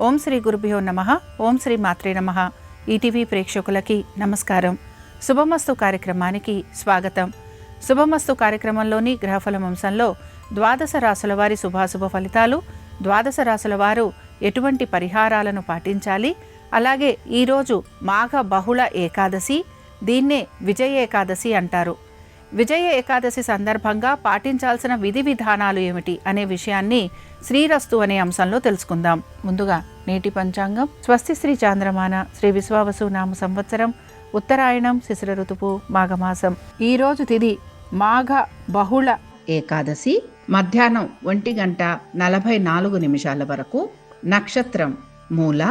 ఓం శ్రీ గురుభ్యో నమః. ఓం శ్రీ మాత్రే నమః. ఈటీవీ ప్రేక్షకులకి నమస్కారం. శుభమస్తు కార్యక్రమానికి స్వాగతం. శుభమస్తు కార్యక్రమంలోని గ్రహఫలం అంశంలో ద్వాదశ రాశుల వారి శుభాశుభ ఫలితాలు, ద్వాదశ రాశుల వారు ఎటువంటి పరిహారాలను పాటించాలి, అలాగే ఈరోజు మాఘ బహుళ ఏకాదశి, దీన్నే విజయ ఏకాదశి అంటారు. విజయ ఏకాదశి సందర్భంగా పాటించాల్సిన విధి విధానాలు ఏమిటి అనే విషయాన్ని శ్రీరస్తు అనే అంశంలో తెలుసుకుందాం. ముందుగా నేటి పంచాంగం. స్వస్తి శ్రీ చాంద్రమాన శ్రీ విశ్వావసు నామ సంవత్సరం, ఉత్తరాయణం, శిశిర ఋతువు, మాఘమాసం. ఈరోజు తిథి మాఘ బహుళ ఏకాదశి, మధ్యాహ్నం 1:44 వరకు. నక్షత్రం మూల,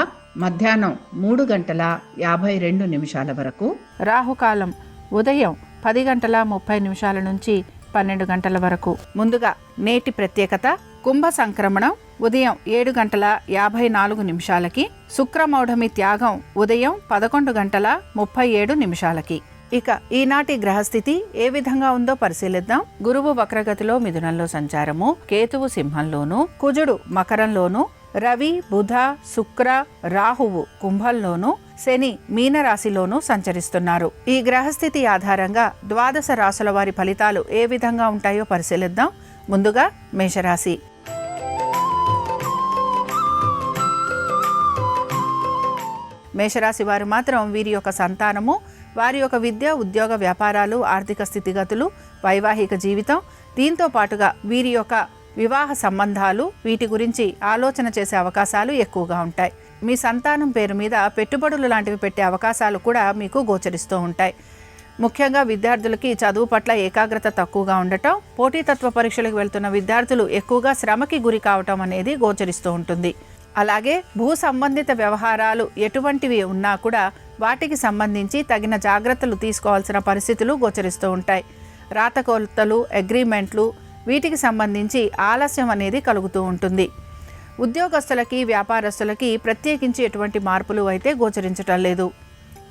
మధ్యాహ్నం 3:52 వరకు. రాహుకాలం ఉదయం 10:30 నుంచి 12 వరకు. ముందుగా నేటి ప్రత్యేకత. కుంభ సంక్రమణం ఉదయం 7:54 శుక్రమౌఢమి త్యాగం ఉదయం 11:37 ఇక ఈనాటి గ్రహస్థితి ఏ విధంగా ఉందో పరిశీలిద్దాం. గురువు వక్రగతిలో మిథునంలో సంచారము, కేతువు సింహంలోను, కుజుడు మకరంలోను, రవి, బుధ, శుక్ర, రాహువు కుంభంలోను, శని మీనరాశిలోనూ సంచరిస్తున్నారు. ఈ గ్రహస్థితి ఆధారంగా ద్వాదశ రాశుల వారి ఫలితాలు ఏ విధంగా ఉంటాయో పరిశీలిద్దాం. ముందుగా మేషరాశి. మేషరాశి వారు మాత్రం వీరి యొక్క సంతానము, వారి యొక్క విద్య, ఉద్యోగ, వ్యాపారాలు, ఆర్థిక స్థితిగతులు, వైవాహిక జీవితం, దీంతో పాటుగా వీరి యొక్క వివాహ సంబంధాలు, వీటి గురించి ఆలోచన చేసే అవకాశాలు ఎక్కువగా ఉంటాయి. మీ సంతానం పేరు మీద పెట్టుబడులు లాంటివి పెట్టే అవకాశాలు కూడా మీకు గోచరిస్తూ ఉంటాయి. ముఖ్యంగా విద్యార్థులకి చదువు పట్ల ఏకాగ్రత తక్కువగా ఉండటం, పోటీతత్వ పరీక్షలకు వెళ్తున్న విద్యార్థులు ఎక్కువగా శ్రమకి గురి కావటం అనేది గోచరిస్తూ ఉంటుంది. అలాగే భూ సంబంధిత వ్యవహారాలు ఎటువంటివి ఉన్నా కూడా వాటికి సంబంధించి తగిన జాగ్రత్తలు తీసుకోవాల్సిన పరిస్థితులు గోచరిస్తూ ఉంటాయి. రాతకోతలు, అగ్రిమెంట్లు, వీటికి సంబంధించి ఆలస్యం అనేది కలుగుతూ ఉంటుంది. ఉద్యోగస్తులకి, వ్యాపారస్తులకి ప్రత్యేకించి ఎటువంటి మార్పులు అయితే గోచరించటం లేదు.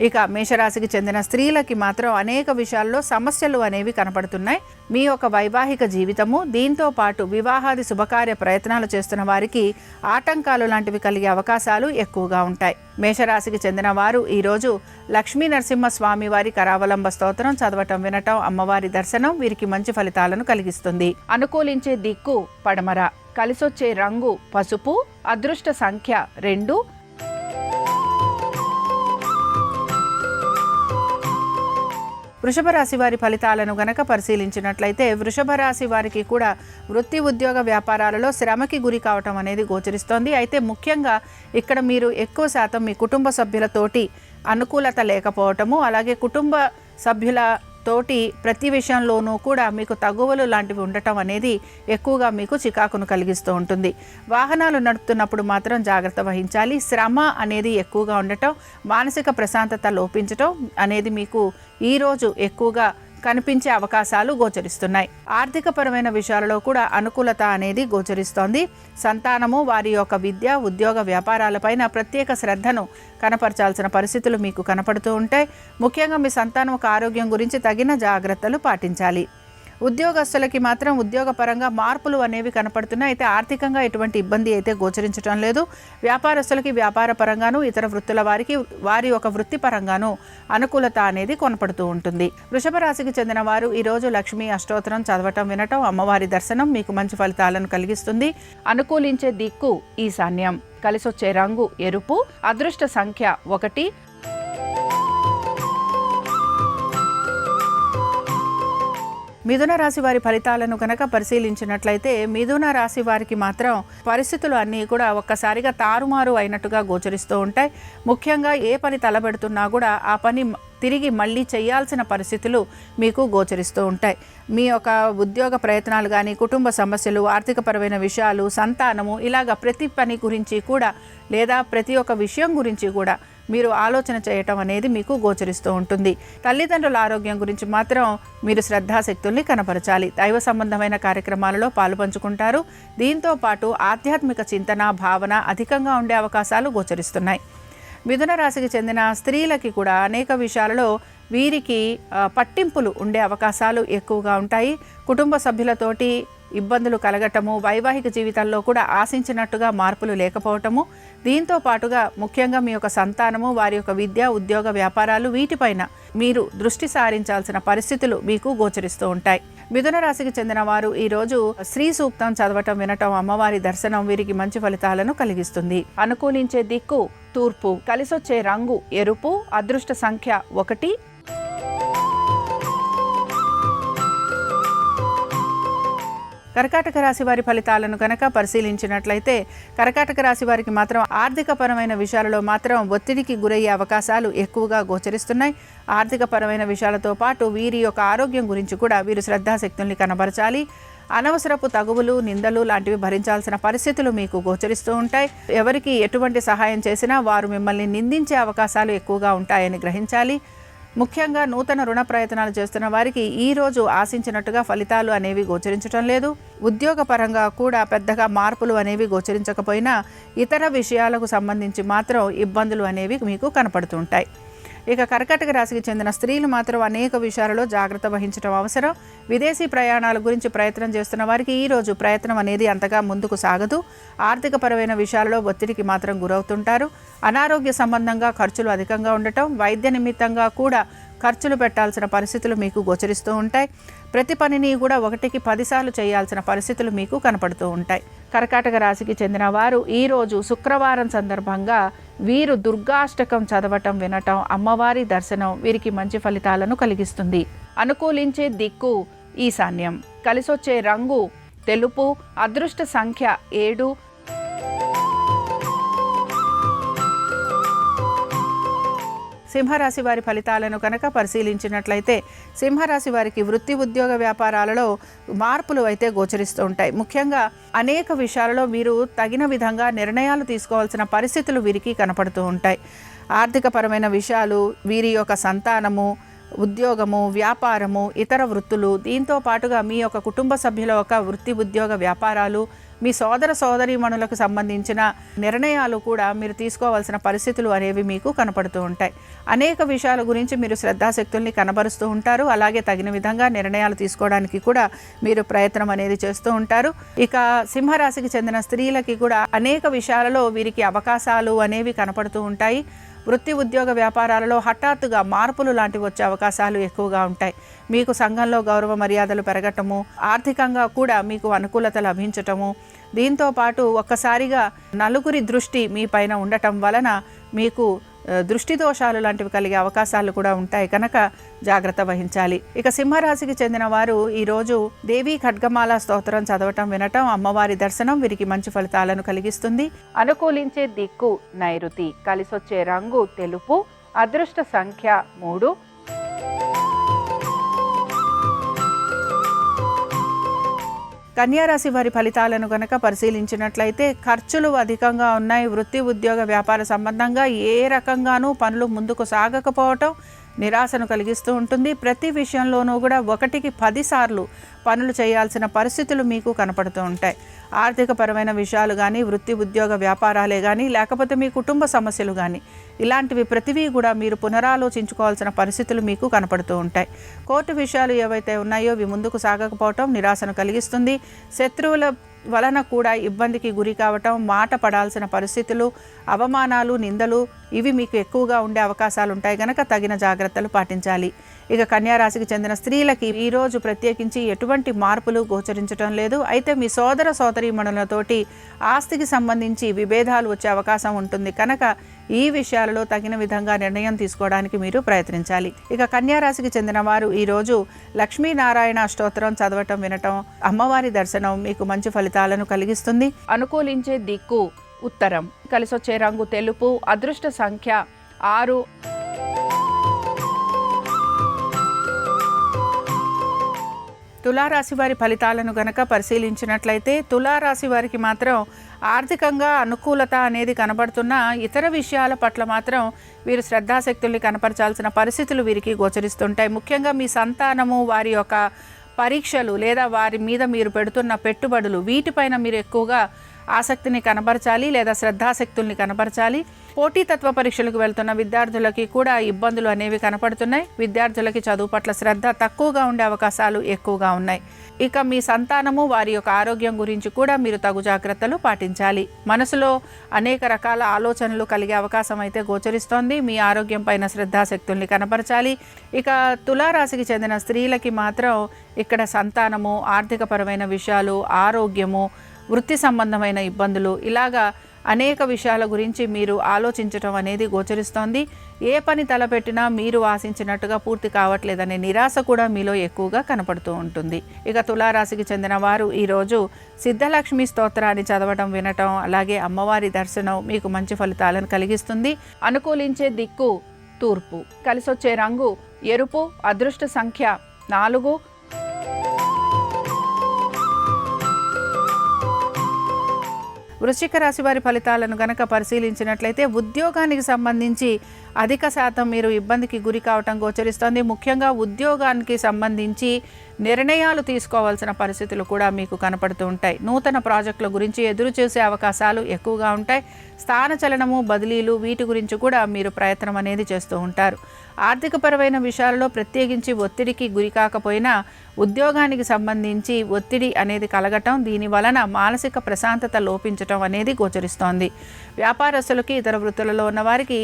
ఇక మేషరాశికి చెందిన స్త్రీలకి మాత్రం అనేక విషయాల్లో సమస్యలు అనేవి కనపడుతున్నాయి. మీ యొక్క వైవాహిక జీవితము, దీంతో పాటు వివాహాది శుభకార్య ప్రయత్నాలు చేస్తున్న వారికి ఆటంకాలు లాంటివి కలిగే అవకాశాలు ఎక్కువగా ఉంటాయి. మేషరాశికి చెందిన వారు ఈరోజు లక్ష్మీ నరసింహస్వామి వారి కరావలంబ స్తోత్రం చదవటం, వినటం, అమ్మవారి దర్శనం వీరికి మంచి ఫలితాలను కలిగిస్తుంది. అనుకూలించే దిక్కు పడమర, కలిసొచ్చే రంగు పసుపు, అదృష్ట సంఖ్య 2. వృషభ రాశి వారి ఫలితాలను గనక పరిశీలించినట్లయితే వృషభ రాశి వారికి కూడా వృత్తి, ఉద్యోగ, వ్యాపారాలలో శ్రమకి గురి కావటం అనేది గోచరిస్తోంది. అయితే ముఖ్యంగా ఇక్కడ మీరు ఎక్కువ శాతం మీ కుటుంబ సభ్యులతోటి అనుకూలత లేకపోవటము, అలాగే కుటుంబ సభ్యుల తోటి ప్రతి విషయంలోనూ కూడా మీకు తగువలు లాంటివి ఉండటం అనేది ఎక్కువగా మీకు చికాకును కలిగిస్తూ ఉంటుంది. వాహనాలు నడుపుతున్నప్పుడు మాత్రం జాగ్రత్త వహించాలి. శ్రమ అనేది ఎక్కువగా ఉండటం, మానసిక ప్రశాంతత లోపించటం అనేది మీకు ఈరోజు ఎక్కువగా కనిపించే అవకాశాలు గోచరిస్తున్నాయి. ఆర్థికపరమైన విషయాలలో కూడా అనుకూలత అనేది గోచరిస్తోంది. సంతానము వారి యొక్క విద్య, ఉద్యోగ, వ్యాపారాలపైన ప్రత్యేక శ్రద్ధను కనపరచాల్సిన పరిస్థితులు మీకు కనపడుతూ ఉంటాయి. ముఖ్యంగా మీ సంతానం యొక్క ఆరోగ్యం గురించి తగిన జాగ్రత్తలు పాటించాలి. ఉద్యోగస్తులకి మాత్రం ఉద్యోగపరంగా మార్పులు అనేవి కనపడుతున్నాయి. అయితే ఆర్థికంగా ఎటువంటి ఇబ్బంది అయితే గోచరించడం లేదు. వ్యాపారస్తులకి వ్యాపార పరంగాను, ఇతర వృత్తుల వారికి వారి యొక్క వృత్తిపరంగాను అనుకూలత అనేది కొనపడుతూ ఉంటుంది. వృషభ రాశికి చెందిన వారు ఈరోజు లక్ష్మీ అష్టోత్తరం చదవటం, వినటం, అమ్మవారి దర్శనం మీకు మంచి ఫలితాలను కలిగిస్తుంది. అనుకూలించే దిక్కు ఈశాన్యం, కలిసొచ్చే రంగు ఎరుపు, అదృష్ట సంఖ్య 1. మిథున రాశి వారి ఫలితాలను కనుక పరిశీలించినట్లయితే మిథున రాశి వారికి మాత్రం పరిస్థితులు అన్నీ కూడా ఒక్కసారిగా తారుమారు అయినట్టుగా గోచరిస్తూ ఉంటాయి. ముఖ్యంగా ఏ పని తలబెడుతున్నా కూడా ఆ పని తిరిగి మళ్ళీ చేయాల్సిన పరిస్థితులు మీకు గోచరిస్తూ ఉంటాయి. మీ యొక్క ఉద్యోగ ప్రయత్నాలు కానీ, కుటుంబ సమస్యలు, ఆర్థికపరమైన విషయాలు, సంతానము, ఇలాగ ప్రతి పని గురించి కూడా లేదా ప్రతి ఒక్క విషయం గురించి కూడా మీరు ఆలోచన చేయటం అనేది మీకు గోచరిస్తూ ఉంటుంది. తల్లిదండ్రుల ఆరోగ్యం గురించి మాత్రం మీరు శ్రద్ధాశక్తుల్ని కనపరచాలి. దైవ సంబంధమైన కార్యక్రమాలలో పాలుపంచుకుంటారు. దీంతో పాటు ఆధ్యాత్మిక చింతన, భావన అధికంగా ఉండే అవకాశాలు గోచరిస్తున్నాయి. మిథున రాశికి చెందిన స్త్రీలకి కూడా అనేక విషయాలలో వీరికి పట్టింపులు ఉండే అవకాశాలు ఎక్కువగా ఉంటాయి. కుటుంబ సభ్యులతోటి ఇబ్బందులు కలగటము, వైవాహిక జీవితాల్లో కూడా ఆశించినట్టుగా మార్పులు లేకపోవటము, దీంతో పాటుగా ముఖ్యంగా మీ యొక్క సంతానము, వారి యొక్క విద్య, ఉద్యోగ, వ్యాపారాలు వీటిపైన మీరు దృష్టి సారించాల్సిన పరిస్థితులు మీకు గోచరిస్తూ ఉంటాయి. మిథున రాశికి చెందిన వారు ఈరోజు శ్రీ సూక్తం చదవటం, వినటం, అమ్మవారి దర్శనం వీరికి మంచి ఫలితాలను కలిగిస్తుంది. అనుకూలించే దిక్కు తూర్పు, కలిసొచ్చే రంగు ఎరుపు, అదృష్ట సంఖ్య 1. కర్కాటక రాశి వారి ఫలితాలను కనుక పరిశీలించినట్లయితే కర్కాటక రాశి వారికి మాత్రం ఆర్థికపరమైన విషయాలలో మాత్రం ఒత్తిడికి గురయ్యే అవకాశాలు ఎక్కువగా గోచరిస్తున్నాయి. ఆర్థికపరమైన విషయాలతో పాటు వీరి యొక్క ఆరోగ్యం గురించి కూడా వీరు శ్రద్ధాశక్తుల్ని కనబరచాలి. అనవసరపు తగువులు, నిందలు లాంటివి భరించాల్సిన పరిస్థితులు మీకు గోచరిస్తూ ఉంటాయి. ఎవరికి ఎటువంటి సహాయం చేసినా వారు మిమ్మల్ని నిందించే అవకాశాలు ఎక్కువగా ఉంటాయని గ్రహించాలి. ముఖ్యంగా నూతన రుణ ప్రయత్నాలు చేస్తున్న వారికి ఈరోజు ఆశించినట్టుగా ఫలితాలు అనేవి గోచరించడం లేదు. ఉద్యోగపరంగా కూడా పెద్దగా మార్పులు అనేవి గోచరించకపోయినా ఇతర విషయాలకు సంబంధించి మాత్రం ఇబ్బందులు అనేవి మీకు కనపడుతుంటాయి. ఇక కర్కాటక రాశికి చెందిన స్త్రీలు మాత్రం అనేక విషయాలలో జాగ్రత్త వహించడం అవసరం. విదేశీ ప్రయాణాల గురించి ప్రయత్నం చేస్తున్న వారికి ఈరోజు ప్రయత్నం అనేది అంతగా ముందుకు సాగదు. ఆర్థికపరమైన విషయాలలో ఒత్తిడికి మాత్రం గురవుతుంటారు. అనారోగ్య సంబంధంగా ఖర్చులు అధికంగా ఉండటం, వైద్య నిమిత్తంగా కూడా ఖర్చులు పెట్టాల్సిన పరిస్థితులు మీకు గోచరిస్తూ ఉంటాయి. ప్రతి పనిని కూడా 1కి 10 సార్లు చేయాల్సిన పరిస్థితులు మీకు కనపడుతూ ఉంటాయి. కర్కాటక రాశికి చెందిన వారు ఈరోజు శుక్రవారం సందర్భంగా వీరు దుర్గాష్టకం చదవటం, వినటం, అమ్మవారి దర్శనం వీరికి మంచి ఫలితాలను కలిగిస్తుంది. అనుకూలించే దిక్కు ఈశాన్యం, కలిసొచ్చే రంగు తెలుపు, అదృష్ట సంఖ్య 7. సింహరాశి వారి ఫలితాలను కనుక పరిశీలించినట్లయితే సింహరాశి వారికి వృత్తి, ఉద్యోగ, వ్యాపారాలలో మార్పులు అయితే గోచరిస్తూ ఉంటాయి. ముఖ్యంగా అనేక విషయాలలో వీరు తగిన విధంగా నిర్ణయాలు తీసుకోవాల్సిన పరిస్థితులు వీరికి కనపడుతూ ఉంటాయి. ఆర్థికపరమైన విషయాలు, వీరి యొక్క సంతానము, ఉద్యోగము, వ్యాపారము, ఇతర వృత్తులు, దీంతో పాటుగా మీ యొక్క కుటుంబ సభ్యుల యొక్క వృత్తి, ఉద్యోగ, వ్యాపారాలు, మీ సోదర సోదరీమణులకు సంబంధించిన నిర్ణయాలు కూడా మీరు తీసుకోవాల్సిన పరిస్థితులు అనేవి మీకు కనపడుతూ ఉంటాయి. అనేక విషయాల గురించి మీరు శ్రద్ధాశక్తుల్ని కనబరుస్తూ ఉంటారు. అలాగే తగిన విధంగా నిర్ణయాలు తీసుకోవడానికి కూడా మీరు ప్రయత్నం అనేది చేస్తూ ఉంటారు. ఇక సింహరాశికి చెందిన స్త్రీలకి కూడా అనేక విషయాలలో వీరికి అవకాశాలు అనేవి కనపడుతూ ఉంటాయి. వృత్తి, ఉద్యోగ, వ్యాపారాలలో హఠాత్తుగా మార్పులు లాంటివి వచ్చే అవకాశాలు ఎక్కువగా ఉంటాయి. మీకు సంఘంలో గౌరవ మర్యాదలు పెరగటము, ఆర్థికంగా కూడా మీకు అనుకూలత లభించటము, దీంతో పాటు ఒక్కసారిగా నలుగురి దృష్టి మీ పైన ఉండటం వలన మీకు దృష్టి దోషాలు లాంటివి కలిగే అవకాశాలు కూడా ఉంటాయి కనుక జాగ్రత్త వహించాలి. ఇక సింహరాశికి చెందిన వారు ఈరోజు దేవీ ఖడ్గమాల స్తోత్రం చదవటం, వినటం, అమ్మవారి దర్శనం వీరికి మంచి ఫలితాలను కలిగిస్తుంది. అనుకూలించే దిక్కు నైరుతి, కలిసొచ్చే రంగు తెలుపు, అదృష్ట సంఖ్య 3. కన్యారాశి వారి ఫలితాలను గనక పరిశీలించినట్లయితే ఖర్చులు అధికంగా ఉన్నాయి. వృత్తి, ఉద్యోగ, వ్యాపార సంబంధంగా ఏ రకంగానూ పనులు ముందుకు సాగకపోవటం నిరాశను కలిగిస్తూ ఉంటుంది. ప్రతి విషయంలోనూ కూడా 1కి 10 సార్లు పనులు చేయాల్సిన పరిస్థితులు మీకు కనపడుతూ ఉంటాయి. ఆర్థికపరమైన విషయాలు కానీ, వృత్తి, ఉద్యోగ, వ్యాపారాలే కానీ, లేకపోతే మీ కుటుంబ సమస్యలు కానీ, ఇలాంటివి ప్రతివీ కూడా మీరు పునరాలోచించుకోవాల్సిన పరిస్థితులు మీకు కనపడుతూ ఉంటాయి. కోర్టు విషయాలు ఏవైతే ఉన్నాయో అవి ముందుకు సాగకపోవటం నిరాశను కలిగిస్తుంది. శత్రువుల వలన కూడా ఇబ్బందికి గురి కావటం, మాట పడాల్సిన పరిస్థితులు, అవమానాలు, నిందలు ఇవి మీకు ఎక్కువగా ఉండే అవకాశాలు ఉంటాయి కనుక తగిన జాగ్రత్తలు పాటించాలి. ఇక కన్యారాశికి చెందిన స్త్రీలకి ఈరోజు ప్రత్యేకించి ఎటువంటి మార్పులు గోచరించడం లేదు. అయితే మీ సోదర సోదరీమణులతోటి ఆస్తికి సంబంధించి విభేదాలు వచ్చే అవకాశం ఉంటుంది కనుక ఈ విషయాలలో తగిన విధంగా నిర్ణయం తీసుకోవడానికి మీరు ప్రయత్నించాలి. ఇక కన్యారాశికి చెందిన వారు ఈరోజు లక్ష్మీనారాయణ స్తోత్రం చదవటం, వినటం, అమ్మవారి దర్శనం మీకు మంచి ఫలితాలను కలిగిస్తుంది. అనుకూలించే దిక్కు ఉత్తరం, కలిసొచ్చే రంగు తెలుపు, అదృష్ట సంఖ్య 6. తులారాశి వారి ఫలితాలను గనక పరిశీలించినట్లయితే తులారాశి వారికి మాత్రం ఆర్థికంగా అనుకూలత అనేది కనబడుతున్న ఇతర విషయాల పట్ల మాత్రం వీరు శ్రద్ధాశక్తుల్ని కనపరచాల్సిన పరిస్థితులు వీరికి గోచరిస్తుంటాయి. ముఖ్యంగా మీ సంతానము, వారి యొక్క పరీక్షలు లేదా వారి మీద మీరు పెడుతున్న పెట్టుబడులు వీటిపైన మీరు ఎక్కువగా ఆసక్తిని కనబరచాలి లేదా శ్రద్ధాశక్తుల్ని కనబరచాలి. పోటీతత్వ పరీక్షలకు వెళ్తున్న విద్యార్థులకి కూడా ఇబ్బందులు అనేవి కనపడుతున్నాయి. విద్యార్థులకి చదువు పట్ల శ్రద్ధ తక్కువగా ఉండే అవకాశాలు ఎక్కువగా ఉన్నాయి. ఇక మీ సంతానము వారి యొక్క ఆరోగ్యం గురించి కూడా మీరు తగు జాగ్రత్తలు పాటించాలి. మనసులో అనేక రకాల ఆలోచనలు కలిగే అవకాశం అయితే గోచరిస్తోంది. మీ ఆరోగ్యం పైన శ్రద్ధాశక్తుల్ని కనపరచాలి. ఇక తులారాశికి చెందిన స్త్రీలకి మాత్రం ఇక్కడ సంతానము, ఆర్థికపరమైన విషయాలు, ఆరోగ్యము, వృత్తి సంబంధమైన ఇబ్బందులు, ఇలాగా అనేక విషయాల గురించి మీరు ఆలోచించటం అనేది గోచరిస్తోంది. ఏ పని తలపెట్టినా మీరు ఆశించినట్టుగా పూర్తి కావట్లేదనే నిరాశ కూడా మీలో ఎక్కువగా కనపడుతూ ఉంటుంది. ఇక తులారాశికి చెందిన వారు ఈరోజు సిద్ధలక్ష్మి స్తోత్రాన్ని చదవటం, వినటం, అలాగే అమ్మవారి దర్శనం మీకు మంచి ఫలితాలను కలిగిస్తుంది. అనుకూలించే దిక్కు తూర్పు, కలిసొచ్చే రంగు ఎరుపు, అదృష్ట సంఖ్య 4. వృశ్చిక రాశి వారి ఫలితాలను గనక పరిశీలించినట్లయితే ఉద్యోగానికి సంబంధించి అధిక శాతం మీరు ఇబ్బందికి గురి కావటం గోచరిస్తోంది. ముఖ్యంగా ఉద్యోగానికి సంబంధించి నిర్ణయాలు తీసుకోవాల్సిన పరిస్థితులు కూడా మీకు కనపడుతూ ఉంటాయి. నూతన ప్రాజెక్టుల గురించి ఎదురు చూసే అవకాశాలు ఎక్కువగా ఉంటాయి. స్థానచలనము, బదిలీలు, వీటి గురించి కూడా మీరు ప్రయత్నం అనేది చేస్తూ ఉంటారు. ఆర్థికపరమైన విషయాలలో ప్రత్యేకించి ఒత్తిడికి గురి కాకపోయినా ఉద్యోగానికి సంబంధించి ఒత్తిడి అనేది కలగటం, దీని వలన మానసిక ప్రశాంతత లోపించటం అనేది గోచరిస్తోంది. వ్యాపారస్తులకి, ఇతర వృత్తులలో ఉన్న వారికి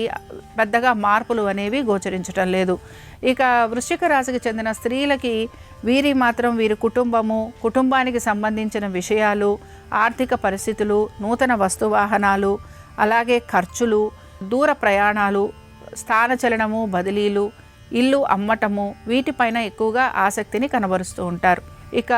పెద్దగా మార్పులు అనేవి గోచరించటం లేదు. ఇక వృశ్చిక రాశికి చెందిన స్త్రీలకి వీరి కుటుంబము, కుటుంబానికి సంబంధించిన విషయాలు, ఆర్థిక పరిస్థితులు, నూతన వస్తువాహనాలు, అలాగే ఖర్చులు, దూర ప్రయాణాలు, స్థానచలనము, బదిలీలు, ఇల్లు అమ్మటము, వీటిపైన ఎక్కువగా ఆసక్తిని కనబరుస్తూ ఉంటారు. ఇక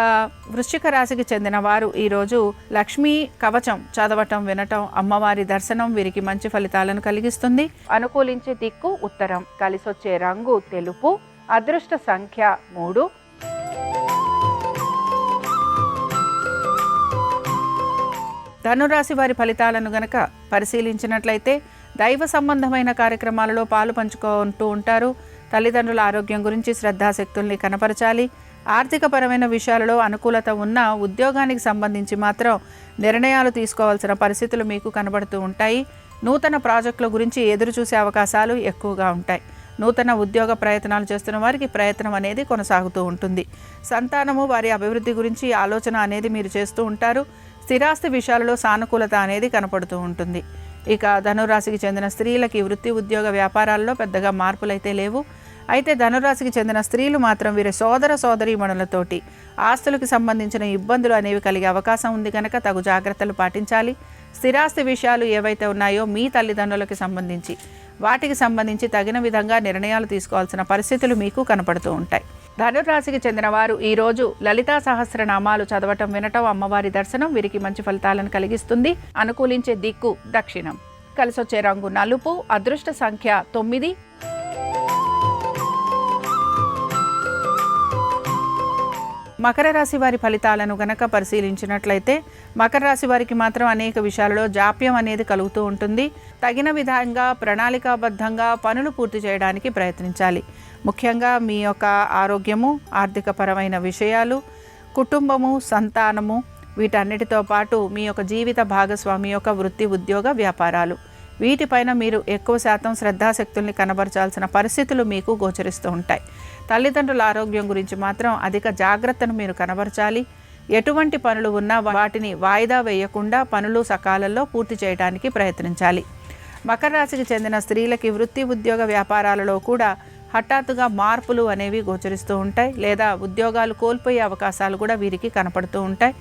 వృశ్చిక రాశికి చెందిన వారు ఈరోజు లక్ష్మీ కవచం చదవటం, వినటం, అమ్మవారి దర్శనం వీరికి మంచి ఫలితాలను కలిగిస్తుంది. అనుకూలించే దిక్కు ఉత్తరం, కలిసొచ్చే రంగు తెలుపు, అదృష్ట సంఖ్య 3. ధనురాశి వారి ఫలితాలను గనక పరిశీలించినట్లయితే దైవ సంబంధమైన కార్యక్రమాలలో పాలు పంచుకుంటూ ఉంటారు. తల్లిదండ్రుల ఆరోగ్యం గురించి శ్రద్ధాశక్తుల్ని కనపరచాలి. ఆర్థికపరమైన విషయాలలో అనుకూలత ఉన్న ఉద్యోగానికి సంబంధించి మాత్రం నిర్ణయాలు తీసుకోవాల్సిన పరిస్థితులు మీకు కనబడుతూ ఉంటాయి. నూతన ప్రాజెక్టుల గురించి ఎదురు చూసే అవకాశాలు ఎక్కువగా ఉంటాయి. నూతన ఉద్యోగ ప్రయత్నాలు చేస్తున్న వారికి ప్రయత్నం అనేది కొనసాగుతూ ఉంటుంది. సంతానము, వారి అభివృద్ధి గురించి ఆలోచన అనేది మీరు చేస్తూ ఉంటారు. స్థిరాస్తి విషయాలలో సానుకూలత అనేది కనపడుతూ ఉంటుంది. ఇక ధనురాశికి చెందిన స్త్రీలకి వృత్తి, ఉద్యోగ, వ్యాపారాల్లో పెద్దగా మార్పులైతే లేవు. అయితే ధనురాశికి చెందిన స్త్రీలు మాత్రం వీరి సోదర సోదరీమణులతోటి ఆస్తులకు సంబంధించిన ఇబ్బందులు అనేవి కలిగే అవకాశం ఉంది కనుక తగు జాగ్రత్తలు పాటించాలి. స్థిరాస్తి విషయాలు ఏవైతే ఉన్నాయో మీ తల్లిదండ్రులకి సంబంధించి వాటికి సంబంధించి తగిన విధంగా నిర్ణయాలు తీసుకోవాల్సిన పరిస్థితులు మీకు కనపడుతూ ఉంటాయి. ధనురాశికి చెందిన వారు ఈరోజు లలితా సహస్రనామాలు చదవటం, వినటం, అమ్మవారి దర్శనం వీరికి మంచి ఫలితాలను కలిగిస్తుంది. అనుకూలించే దిక్కు దక్షిణం, కలిసొచ్చే రంగు నలుపు, అదృష్ట సంఖ్య 9. మకర రాశి వారి ఫలితాలను గనక పరిశీలించినట్లయితే మకర రాశి వారికి మాత్రం అనేక విషయాలలో జాప్యం అనేది కలుగుతూ ఉంటుంది. తగిన విధంగా ప్రణాళికాబద్ధంగా పనులు పూర్తి చేయడానికి ప్రయత్నించాలి. ముఖ్యంగా మీ యొక్క ఆరోగ్యము, ఆర్థికపరమైన విషయాలు, కుటుంబము, సంతానము, వీటన్నిటితో పాటు మీ యొక్క జీవిత భాగస్వామి యొక్క వృత్తి, ఉద్యోగ, వ్యాపారాలు, వీటిపైన మీరు ఎక్కువ శాతం శ్రద్ధాశక్తుల్ని కనబరచాల్సిన పరిస్థితులు మీకు గోచరిస్తూ ఉంటాయి. తల్లిదండ్రుల ఆరోగ్యం గురించి మాత్రం అధిక జాగ్రత్తను మీరు కనబరచాలి. ఎటువంటి పనులు ఉన్నా వాటిని వాయిదా వేయకుండా పనులు సకాలంలో పూర్తి చేయడానికి ప్రయత్నించాలి. మకర రాశికి చెందిన స్త్రీలకి వృత్తి, ఉద్యోగ, వ్యాపారాలలో కూడా హఠాత్తుగా మార్పులు అనేవి గోచరిస్తూ ఉంటాయి. లేదా ఉద్యోగాలు కోల్పోయే అవకాశాలు కూడా వీరికి కనపడుతూ ఉంటాయి.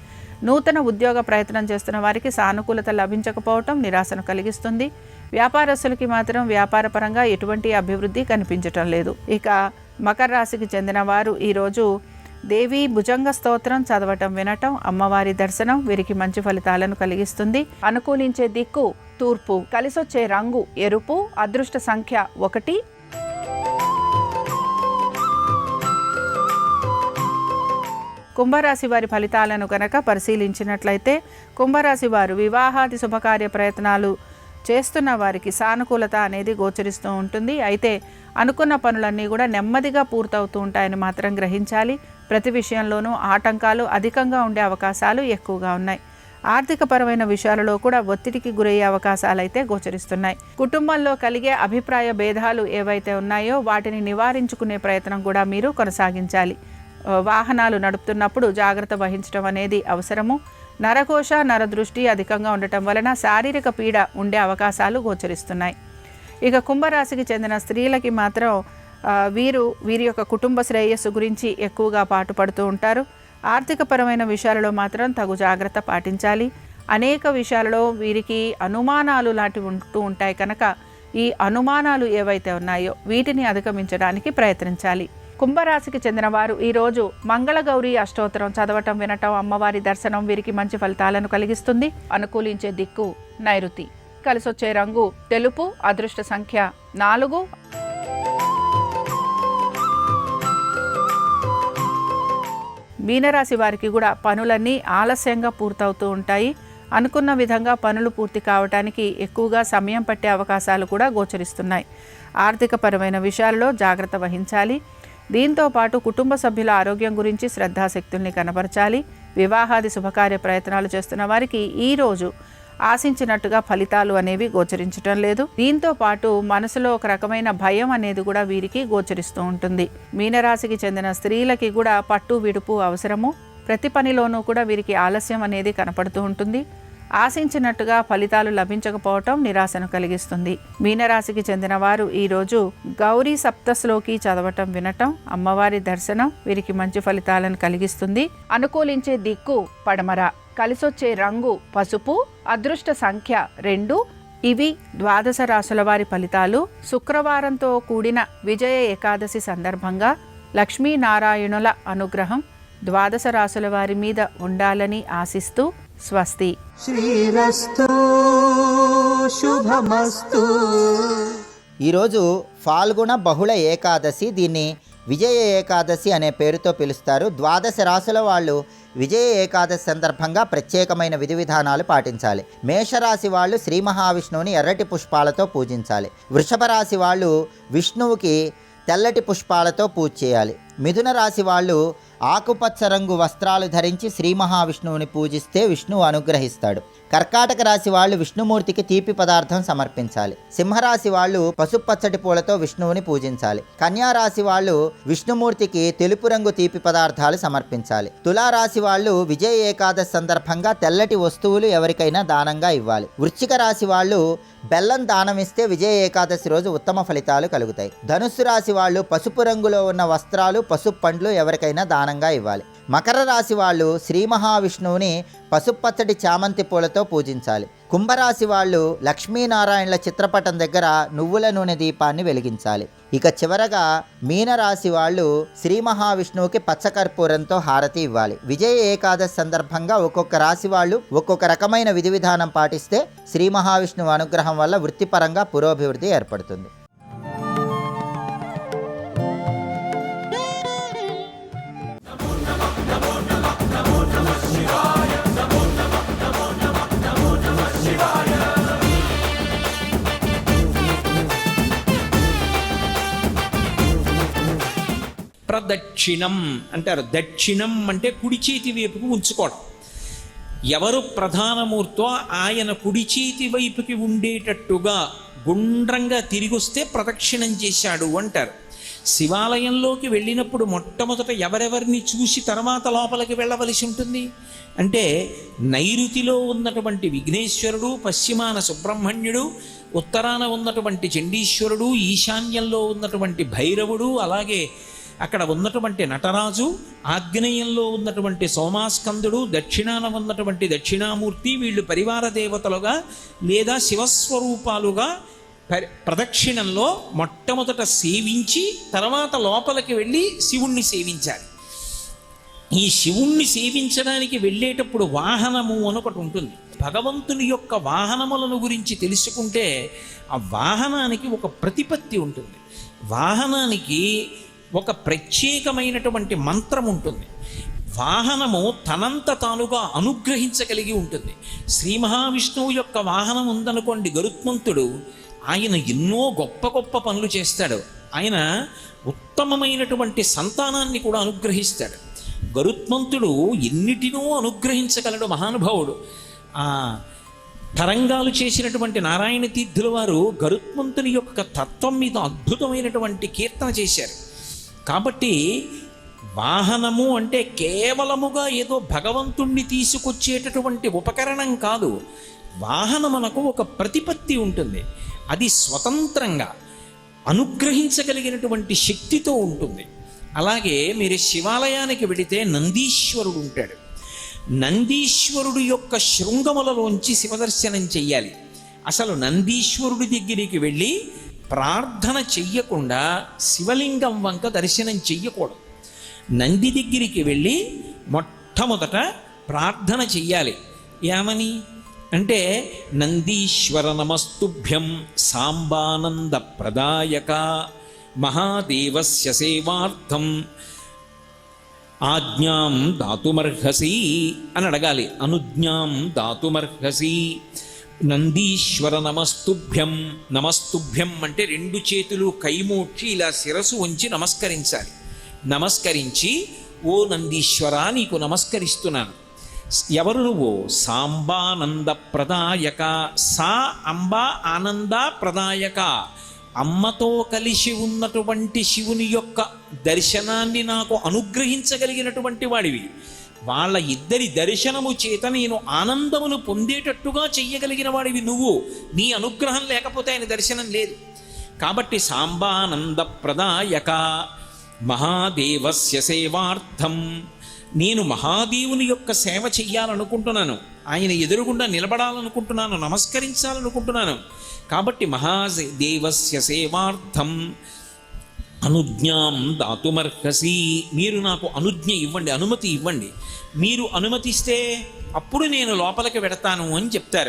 నూతన ఉద్యోగ ప్రయత్నం చేస్తున్న వారికి సానుకూలత లభించకపోవటం నిరాశను కలిగిస్తుంది. వ్యాపారస్తులకి మాత్రం వ్యాపారపరంగా ఎటువంటి అభివృద్ధి కనిపించటం లేదు. ఇక మకర రాశికి చెందిన వారు ఈరోజు దేవి భుజంగ స్తోత్రం చదవటం, వినటం, అమ్మవారి దర్శనం వీరికి మంచి ఫలితాలను కలిగిస్తుంది. అనుకూలించే దిక్కు తూర్పు, కలిసొచ్చే రంగు ఎరుపు, అదృష్ట సంఖ్య 1. కుంభరాశి వారి ఫలితాలను కనుక పరిశీలించినట్లయితే కుంభరాశి వారు వివాహాది శుభకార్య ప్రయత్నాలు చేస్తున్న వారికి సానుకూలత అనేది గోచరిస్తూ ఉంటుంది. అయితే అనుకున్న పనులన్నీ కూడా నెమ్మదిగా పూర్తవుతూ ఉంటాయని మాత్రం గ్రహించాలి. ప్రతి విషయంలోనూ ఆటంకాలు అధికంగా ఉండే అవకాశాలు ఎక్కువగా ఉన్నాయి. ఆర్థికపరమైన విషయాలలో కూడా ఒత్తిడికి గురయ్యే అవకాశాలు అయితే గోచరిస్తున్నాయి. కుటుంబంలో కలిగే అభిప్రాయ భేదాలు ఏవైతే ఉన్నాయో వాటిని నివారించుకునే ప్రయత్నం కూడా మీరు కొనసాగించాలి. వాహనాలు నడుపుతున్నప్పుడు జాగ్రత్త వహించడం అనేది అవసరము. నరకోశ నరదృష్టి అధికంగా ఉండటం వలన శారీరక పీడ ఉండే అవకాశాలు గోచరిస్తున్నాయి. ఇక కుంభరాశికి చెందిన స్త్రీలకి మాత్రం వీరి యొక్క కుటుంబ శ్రేయస్సు గురించి ఎక్కువగా పాటుపడుతూ ఉంటారు. ఆర్థికపరమైన విషయాలలో మాత్రం తగు జాగ్రత్త పాటించాలి. అనేక విషయాలలో వీరికి అనుమానాలు లాంటివి ఉంటూ ఉంటాయి కనుక ఈ అనుమానాలు ఏవైతే ఉన్నాయో వీటిని అధిగమించడానికి ప్రయత్నించాలి. కుంభరాశికి చెందిన వారు ఈరోజు మంగళగౌరి అష్టోత్తరం చదవటం, వినటం, అమ్మవారి దర్శనం వీరికి మంచి ఫలితాలను కలిగిస్తుంది. అనుకూలించే దిక్కు నైరుతి. కలిసొచ్చే రంగు తెలుపు. అదృష్ట సంఖ్య 4. మీనరాశి వారికి కూడా పనులన్నీ ఆలస్యంగా పూర్తవుతూ ఉంటాయి. అనుకున్న విధంగా పనులు పూర్తి కావడానికి ఎక్కువగా సమయం పట్టే అవకాశాలు కూడా గోచరిస్తున్నాయి. ఆర్థికపరమైన విషయాల్లో జాగ్రత్త వహించాలి. దీంతో పాటు కుటుంబ సభ్యుల ఆరోగ్యం గురించి శ్రద్ధాశక్తుల్ని కనబరచాలి. వివాహాది శుభకార్య ప్రయత్నాలు చేస్తున్న వారికి ఈరోజు ఆశించినట్టుగా ఫలితాలు అనేవి గోచరించటం లేదు. దీంతో పాటు మనసులో ఒక రకమైన భయం అనేది కూడా వీరికి గోచరిస్తూ ఉంటుంది. మీనరాశికి చెందిన స్త్రీలకి కూడా పట్టు విడుపు అవసరము. ప్రతి పనిలోనూ కూడా వీరికి ఆలస్యం అనేది కనపడుతూ ఉంటుంది. ఆశించినట్టుగా ఫలితాలు లభించకపోవటం నిరాశను కలిగిస్తుంది. మీనరాశికి చెందిన వారు ఈరోజు గౌరీ సప్తశ్లోకి చదవటం, వినటం, అమ్మవారి దర్శనం వీరికి మంచి ఫలితాలను కలిగిస్తుంది. అనుకూలించే దిక్కు పడమర. కలిసొచ్చే రంగు పసుపు. అదృష్ట సంఖ్య 2. ఇవి ద్వాదశ రాశుల వారి ఫలితాలు. శుక్రవారంతో కూడిన విజయ ఏకాదశి సందర్భంగా లక్ష్మీనారాయణుల అనుగ్రహం ద్వాదశ రాశుల వారి మీద ఉండాలని ఆశిస్తూ స్వస్తి. శ్రీరస్తు శుభమస్తు. ఈరోజు ఫాల్గుణ బహుళ ఏకాదశి. దీన్ని విజయ ఏకాదశి అనే పేరుతో పిలుస్తారు. ద్వాదశ రాశుల వాళ్ళు విజయ ఏకాదశి సందర్భంగా ప్రత్యేకమైన విధి విధానాలు పాటించాలి. మేషరాశి వాళ్ళు శ్రీ మహావిష్ణువుని ఎర్రటి పుష్పాలతో పూజించాలి. వృషభ రాశి వాళ్ళు విష్ణువుకి తెల్లటి పుష్పాలతో పూజ చేయాలి. మిథున రాశి వాళ్ళు ఆకుపచ్చ రంగు వస్త్రాలు ధరించి శ్రీ మహావిష్ణువుని పూజిస్తే విష్ణువు అనుగ్రహిస్తాడు. కర్కాటక రాశి వాళ్ళు విష్ణుమూర్తికి తీపి పదార్థం సమర్పించాలి. సింహరాశి వాళ్ళు పసుపచ్చటి పూలతో విష్ణువుని పూజించాలి. కన్యారాశి వాళ్ళు విష్ణుమూర్తికి తెలుపు రంగు తీపి పదార్థాలు సమర్పించాలి. తులారాశి వాళ్ళు విజయ ఏకాదశి సందర్భంగా తెల్లటి వస్తువులు ఎవరికైనా దానంగా ఇవ్వాలి. వృశ్చిక రాశి వాళ్ళు బెల్లం దానం ఇస్తే విజయ ఏకాదశి రోజు ఉత్తమ ఫలితాలు కలుగుతాయి. ధనుస్సు రాశి వాళ్ళు పసుపు రంగులో ఉన్న వస్త్రాలు, పసుపు పండ్లు ఎవరికైనా దానంగా ఇవ్వాలి. మకర రాశి వాళ్ళు శ్రీ మహావిష్ణువుని పసుపచ్చటి చామంతి పూలతో పూజించాలి. కుంభరాశి వాళ్ళు లక్ష్మీనారాయణుల చిత్రపటం దగ్గర నువ్వుల నూనె దీపాన్ని వెలిగించాలి. ఇక చివరగా మీనరాశి వాళ్ళు శ్రీ మహావిష్ణువుకి పచ్చకర్పూరంతో హారతి ఇవ్వాలి. విజయ ఏకాదశి సందర్భంగా ఒక్కొక్క రాశి వాళ్ళు ఒక్కొక్క రకమైన విధి విధానం పాటిస్తే శ్రీ మహావిష్ణువు అనుగ్రహం వల్ల వృత్తిపరంగా పురోభివృద్ధి ఏర్పడుతుంది. ప్రదక్షిణం అంటారు. దక్షిణం అంటే కుడి చేతి వైపుకు ఉంచుకోవడం. ఎవరు ప్రధానమూర్తో ఆయన కుడి చేతి వైపుకి ఉండేటట్టుగా గుండ్రంగా తిరిగి వస్తే ప్రదక్షిణం చేశాడు అంటారు. శివాలయంలోకి వెళ్ళినప్పుడు మొట్టమొదట ఎవరెవరిని చూసి తర్వాత లోపలికి వెళ్ళవలసి ఉంటుంది అంటే నైరుతిలో ఉన్నటువంటి విఘ్నేశ్వరుడు, పశ్చిమాన సుబ్రహ్మణ్యుడు, ఉత్తరాన ఉన్నటువంటి చండీశ్వరుడు, ఈశాన్యంలో ఉన్నటువంటి భైరవుడు, అలాగే అక్కడ ఉన్నటువంటి నటరాజు, ఆగ్నేయంలో ఉన్నటువంటి సోమాస్కందుడు, దక్షిణాన ఉన్నటువంటి దక్షిణామూర్తి, వీళ్ళు పరివార దేవతలుగా లేదా శివస్వరూపాలుగా ప్రదక్షిణంలో మొట్టమొదట సేవించి తర్వాత లోపలికి వెళ్ళి శివుణ్ణి సేవించాలి. ఈ శివుణ్ణి సేవించడానికి వెళ్ళేటప్పుడు వాహనము అని ఒకటి ఉంటుంది. భగవంతుని యొక్క వాహనములను గురించి తెలుసుకుంటే ఆ వాహనానికి ఒక ప్రతిపత్తి ఉంటుంది. వాహనానికి ఒక ప్రత్యేకమైనటువంటి మంత్రం ఉంటుంది. వాహనము తనంత తానుగా అనుగ్రహించగలిగి ఉంటుంది. శ్రీ మహావిష్ణువు యొక్క వాహనం ఉందనుకోండి, గరుత్మంతుడు, ఆయన ఎన్నో గొప్ప గొప్ప పనులు చేస్తాడు. ఆయన ఉత్తమమైనటువంటి సంతానాన్ని కూడా అనుగ్రహిస్తాడు. గరుత్మంతుడు ఎన్నిటినో అనుగ్రహించగలడు మహానుభావుడు. ఆ తరంగాలు చేసినటువంటి నారాయణ తీర్థుల వారు గరుత్మంతుని యొక్క తత్వం మీద అద్భుతమైనటువంటి కీర్తన చేశారు. కాబట్టి వాహనము అంటే కేవలముగా ఏదో భగవంతుణ్ణి తీసుకొచ్చేటటువంటి ఉపకరణం కాదు. వాహనమునకు ఒక ప్రతిపత్తి ఉంటుంది. అది స్వతంత్రంగా అనుగ్రహించగలిగినటువంటి శక్తితో ఉంటుంది. అలాగే మీరు శివాలయానికి వెళితే నందీశ్వరుడు ఉంటాడు. నందీశ్వరుడు యొక్క శృంగములలోంచి శివదర్శనం చెయ్యాలి. అసలు నందీశ్వరుడి దగ్గరికి వెళ్ళి ప్రార్థన చెయ్యకుండా శివలింగం వంక దర్శనం చెయ్యకూడదు. నంది దగ్గరికి వెళ్ళి మొట్టమొదట ప్రార్థన చెయ్యాలి. ఏమని అంటే, నందీశ్వర నమస్తుభ్యం సాంబానంద ప్రదాయక మహాదేవస్య సేవార్థం ఆజ్ఞాం దాతుమర్హసి అని అడగాలి. అనుజ్ఞాం దాతుమర్హసి. నందీశ్వర నమస్తుభ్యం. నమస్తుభ్యం అంటే రెండు చేతులు కైమోడ్చి ఇలా శిరసు ఉంచి నమస్కరించాలి. నమస్కరించి, ఓ నందీశ్వర నీకు నమస్కరిస్తున్నాను. ఎవరు నువ్వు? సాంబానంద ప్రదాయక. సా అంబ ఆనంద ప్రదాయక. అమ్మతో కలిసి ఉన్నటువంటి శివుని యొక్క దర్శనాన్ని నాకు అనుగ్రహించగలిగినటువంటి వాడివి. వాళ్ళ ఇద్దరి దర్శనము చేత నేను ఆనందమును పొందేటట్టుగా చెయ్యగలిగిన వాడివి నువ్వు. నీ అనుగ్రహం లేకపోతే ఆయన దర్శనం లేదు. కాబట్టి సాంబానంద ప్రదాయక మహాదేవస్య సేవార్థం. నేను మహాదేవుని యొక్క సేవ చెయ్యాలనుకుంటున్నాను. ఆయన ఎదురుగుండా నిలబడాలనుకుంటున్నాను, నమస్కరించాలనుకుంటున్నాను. కాబట్టి మహాదేవస్య సేవార్థం అనుజ్ఞాం దాతుమర్హసి. మీరు నాకు అనుజ్ఞ ఇవ్వండి, అనుమతి ఇవ్వండి. మీరు అనుమతిస్తే అప్పుడు నేను లోపలికి వెడతాను అని చెప్తారు.